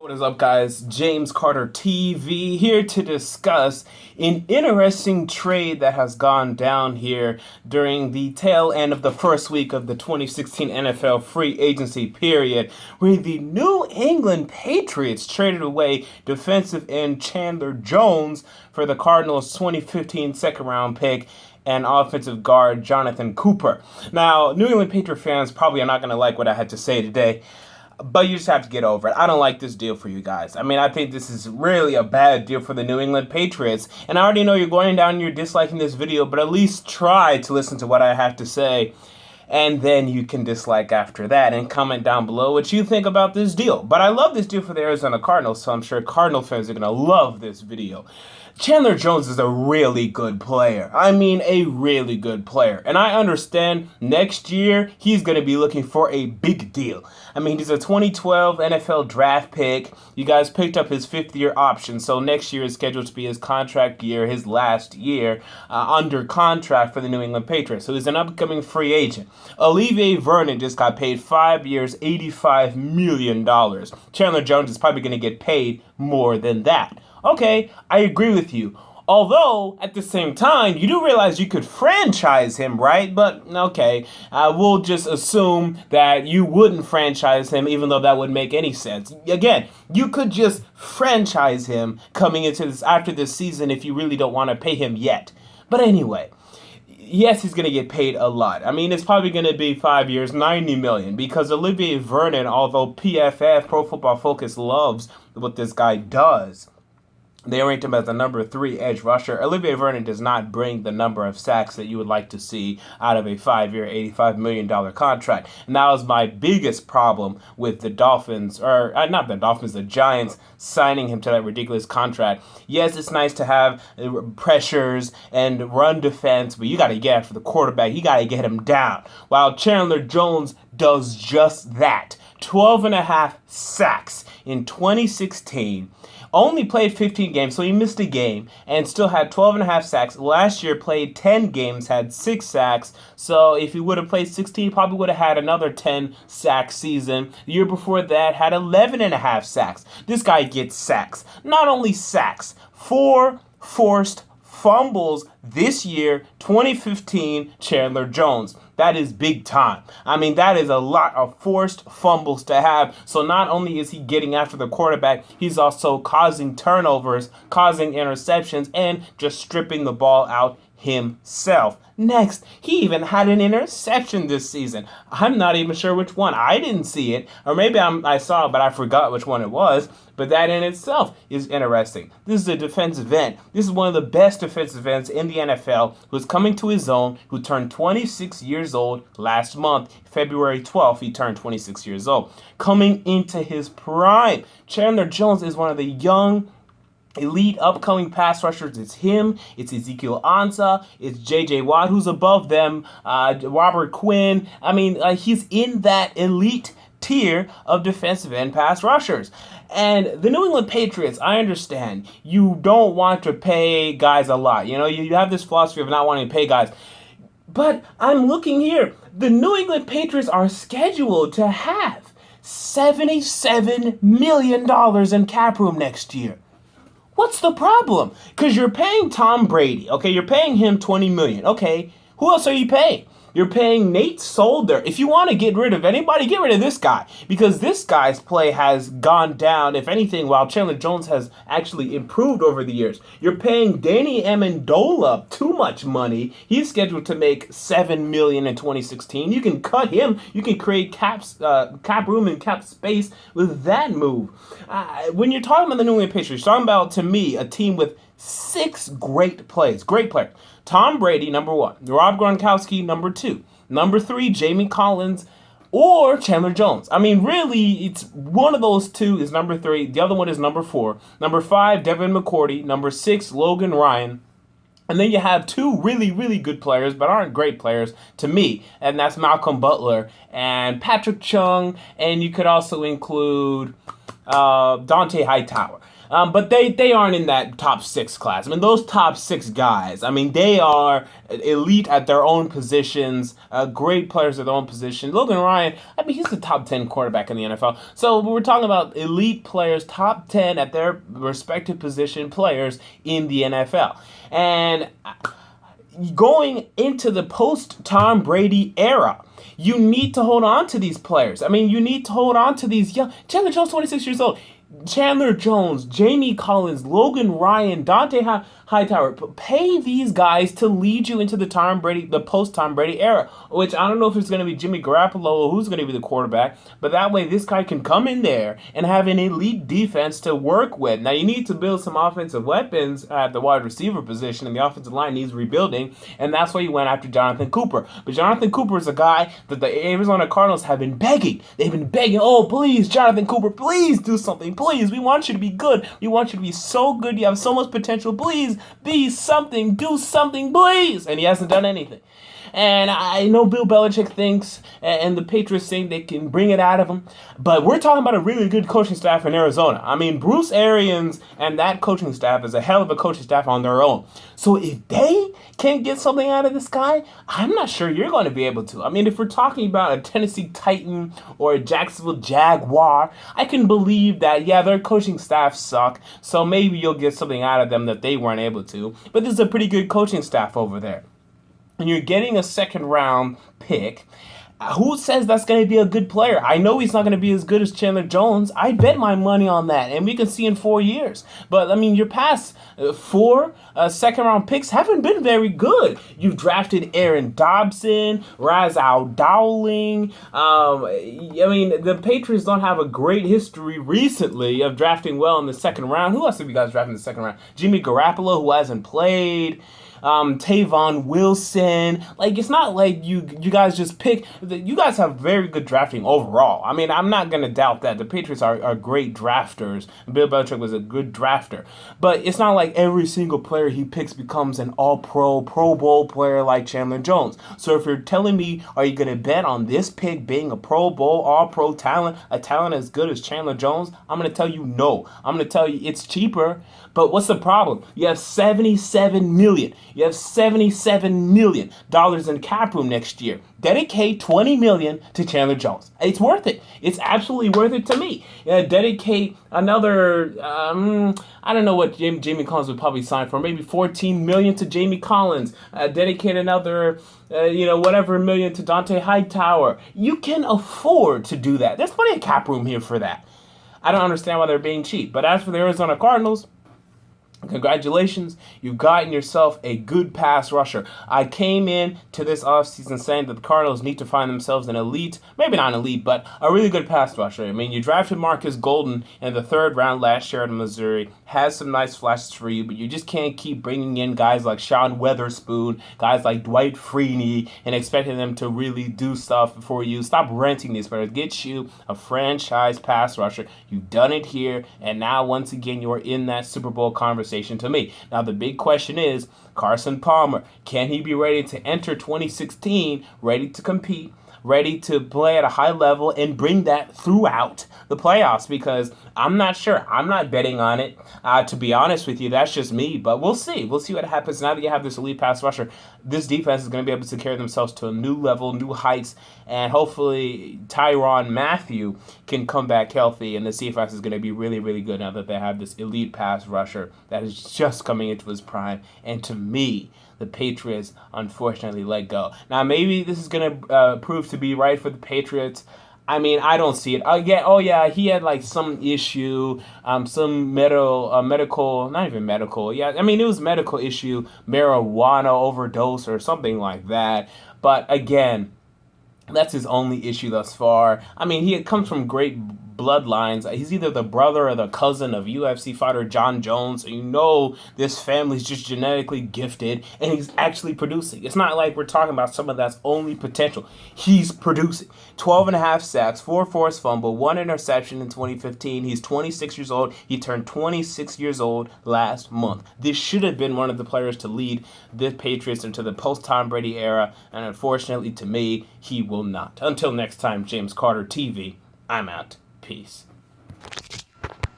What is up, guys? James Carter TV here to discuss an interesting trade that has gone down here during the tail end of the first week of the 2016 NFL free agency period, where the New England Patriots traded away defensive end Chandler Jones for the Cardinals' 2015 second-round pick and offensive guard Jonathan Cooper. Now, New England Patriot fans probably are not going to like what I had to say today, but you just have to get over it. I don't like this deal for you guys. I mean, I think this is really a bad deal for the New England Patriots. And I already know you're going down and you're disliking this video, but at least try to listen to what I have to say. And then you can dislike after that and comment down below what you think about this deal. But I love this deal for the Arizona Cardinals, so I'm sure Cardinal fans are going to love this video. Chandler Jones is a really good player. I mean, a really good player. And I understand next year he's going to be looking for a big deal. I mean, he's a 2012 NFL draft pick. You guys picked up his fifth-year option, so next year is scheduled to be his contract year, his last year under contract for the New England Patriots. So he's an upcoming free agent. Olivier Vernon just got paid 5 years, $85 million. Chandler Jones is probably going to get paid more than that. Okay, I agree with you. Although, at the same time, you do realize you could franchise him, right? But, okay, we'll just assume that you wouldn't franchise him, even though that wouldn't make any sense. Again, you could just franchise him coming into this after this season if you really don't want to pay him yet. But anyway, yes, he's going to get paid a lot. I mean, it's probably going to be 5 years, $90 million, because Olivier Vernon, although PFF, Pro Football Focus, loves what this guy does, they ranked him as the number 3 edge rusher. Olivier Vernon does not bring the number of sacks that you would like to see out of a 5-year, $85 million contract. And that was my biggest problem with the Dolphins, or not the Dolphins, the Giants, signing him to that ridiculous contract. Yes, it's nice to have pressures and run defense, but you got to get after the quarterback. You got to get him down. While Chandler Jones does just that. 12.5 sacks in 2016. Only played 15 games, so he missed a game, and still had 12.5 sacks. Last year, played 10 games, had 6 sacks. So if he would have played 16, probably would have had another 10-sack season. The year before that, had 11.5 sacks. This guy gets sacks. Not only sacks, 4 forced fumbles this year, 2015, Chandler Jones. That is big time. I mean, that is a lot of forced fumbles to have. So not only is he getting after the quarterback, he's also causing turnovers, causing interceptions, and just stripping the ball out himself. Next, he even had an interception this season. I'm not even sure which one. I didn't see it, or maybe I saw it, but I forgot which one it was. But that in itself is interesting. This is a defensive end. This is one of the best defensive ends in the NFL, who's coming to his own, who turned 26 years old last month. February 12th, he turned 26 years old. Coming into his prime. Chandler Jones is one of the young, elite upcoming pass rushers. It's him, it's Ezekiel Ansah, it's J.J. Watt, who's above them, Robert Quinn. I mean, he's in that elite tier of defensive end pass rushers. And the New England Patriots, I understand, you don't want to pay guys a lot. You know, you have this philosophy of not wanting to pay guys. But I'm looking here. The New England Patriots are scheduled to have $77 million in cap room next year. What's the problem? Because you're paying Tom Brady. Okay, you're paying him $20 million. Okay, who else are you paying? You're paying Nate Solder. If you want to get rid of anybody, get rid of this guy. Because this guy's play has gone down, if anything, while Chandler Jones has actually improved over the years. You're paying Danny Amendola too much money. He's scheduled to make $7 million in 2016. You can cut him. You can create cap room and cap space with that move. When you're talking about the New England Patriots, you're talking about, to me, a team with 6 great players. Great players. Tom Brady, number 1. Rob Gronkowski, number 2. Number 3, Jamie Collins or Chandler Jones. I mean, really, it's one of those two is number 3. The other one is number 4. Number 5, Devin McCourty. Number 6, Logan Ryan. And then you have 2 really, really good players, but aren't great players to me. And that's Malcolm Butler and Patrick Chung. And you could also include Dante Hightower. But they aren't in that top six class. I mean, those top six guys, I mean, they are elite at their own positions, great players at their own position. Logan Ryan, I mean, he's the top 10 quarterback in the NFL. So we're talking about elite players, top 10 at their respective position players in the NFL. And going into the post-Tom Brady era, you need to hold on to these players. I mean, you need to hold on to these young. Chandler Jones, 26 years old. Chandler Jones, Jamie Collins, Logan Ryan, Dante Hightower. Pay these guys to lead you into the post-Tom Brady era, which I don't know if it's going to be Jimmy Garoppolo or who's going to be the quarterback, but that way this guy can come in there and have an elite defense to work with. Now, you need to build some offensive weapons at the wide receiver position, and the offensive line needs rebuilding, and that's why you went after Jonathan Cooper. But Jonathan Cooper is a guy that the Arizona Cardinals have been begging. They've been begging, oh, please, Jonathan Cooper, please do something. Please, we want you to be good. We want you to be so good. You have so much potential. Please be something. Do something, please. And he hasn't done anything. And I know Bill Belichick thinks, and the Patriots think they can bring it out of him, but we're talking about a really good coaching staff in Arizona. I mean, Bruce Arians and that coaching staff is a hell of a coaching staff on their own. So if they can't get something out of this guy, I'm not sure you're going to be able to. I mean, if we're talking about a Tennessee Titan or a Jacksonville Jaguar, I can believe that, yeah, their coaching staff suck, so maybe you'll get something out of them that they weren't able to. But this is a pretty good coaching staff over there. And you're getting a second round pick. Who says that's going to be a good player? I know he's not going to be as good as Chandler Jones. I bet my money on that, and we can see in 4 years. But, I mean, your past four second-round picks haven't been very good. You've drafted Aaron Dobson, Razal Dowling. I mean, the Patriots don't have a great history recently of drafting well in the second round. Who else have you guys drafted in the second round? Jimmy Garoppolo, who hasn't played. Tavon Wilson. Like, it's not like you guys just pick. You guys have very good drafting overall. I mean, I'm not going to doubt that. The Patriots are great drafters. Bill Belichick was a good drafter. But it's not like every single player he picks becomes an all-pro, Pro Bowl player like Chandler Jones. So if you're telling me, are you going to bet on this pick being a Pro Bowl, all-pro talent, a talent as good as Chandler Jones? I'm going to tell you no. I'm going to tell you it's cheaper. But what's the problem? You have $77 million. You have $77 million in cap room next year. Dedicate $20 million to Chandler Jones. It's worth it. It's absolutely worth it to me. Dedicate another, I don't know what Jamie Collins would probably sign for. Maybe $14 million to Jamie Collins. Dedicate another, whatever million to Dante Hightower. You can afford to do that. There's plenty of cap room here for that. I don't understand why they're being cheap. But as for the Arizona Cardinals, congratulations, you've gotten yourself a good pass rusher. I came in to this offseason saying that the Cardinals need to find themselves an elite, maybe not an elite, but a really good pass rusher. I mean, you drafted Marcus Golden in the third round last year at Missouri, has some nice flashes for you, but you just can't keep bringing in guys like Sean Weatherspoon, guys like Dwight Freeney, and expecting them to really do stuff for you. Stop renting these players. Get you a franchise pass rusher. You've done it here, and now once again you're in that Super Bowl conversation to me. Now the big question is, Carson Palmer, can he be ready to enter 2016, ready to compete, ready to play at a high level and bring that throughout the playoffs? Because I'm not sure. I'm not betting on it. To be honest with you, that's just me. But we'll see. We'll see what happens. Now that you have this elite pass rusher, this defense is going to be able to carry themselves to a new level, new heights, and hopefully Tyrann Mathieu can come back healthy, and the defense is going to be really, really good now that they have this elite pass rusher that is just coming into his prime. And to me, the Patriots unfortunately let go. Now, maybe this is going to prove to be right for the Patriots. I mean, I don't see it. Again, he had like some issue, some medical, not even medical. Yeah, I mean, it was medical issue, marijuana overdose or something like that. But again, that's his only issue thus far. I mean, he comes from great bloodlines. He's either the brother or the cousin of UFC fighter John Jones. So you know this family's just genetically gifted, and he's actually producing. It's not like we're talking about someone that's only potential. He's producing. 12 and a half sacks, 4 forced fumble, 1 interception in 2015. He's 26 years old. He turned 26 years old last month. This should have been one of the players to lead the Patriots into the post-Tom Brady era, and unfortunately to me, he will not. Until next time, James Carter TV, I'm out. Peace.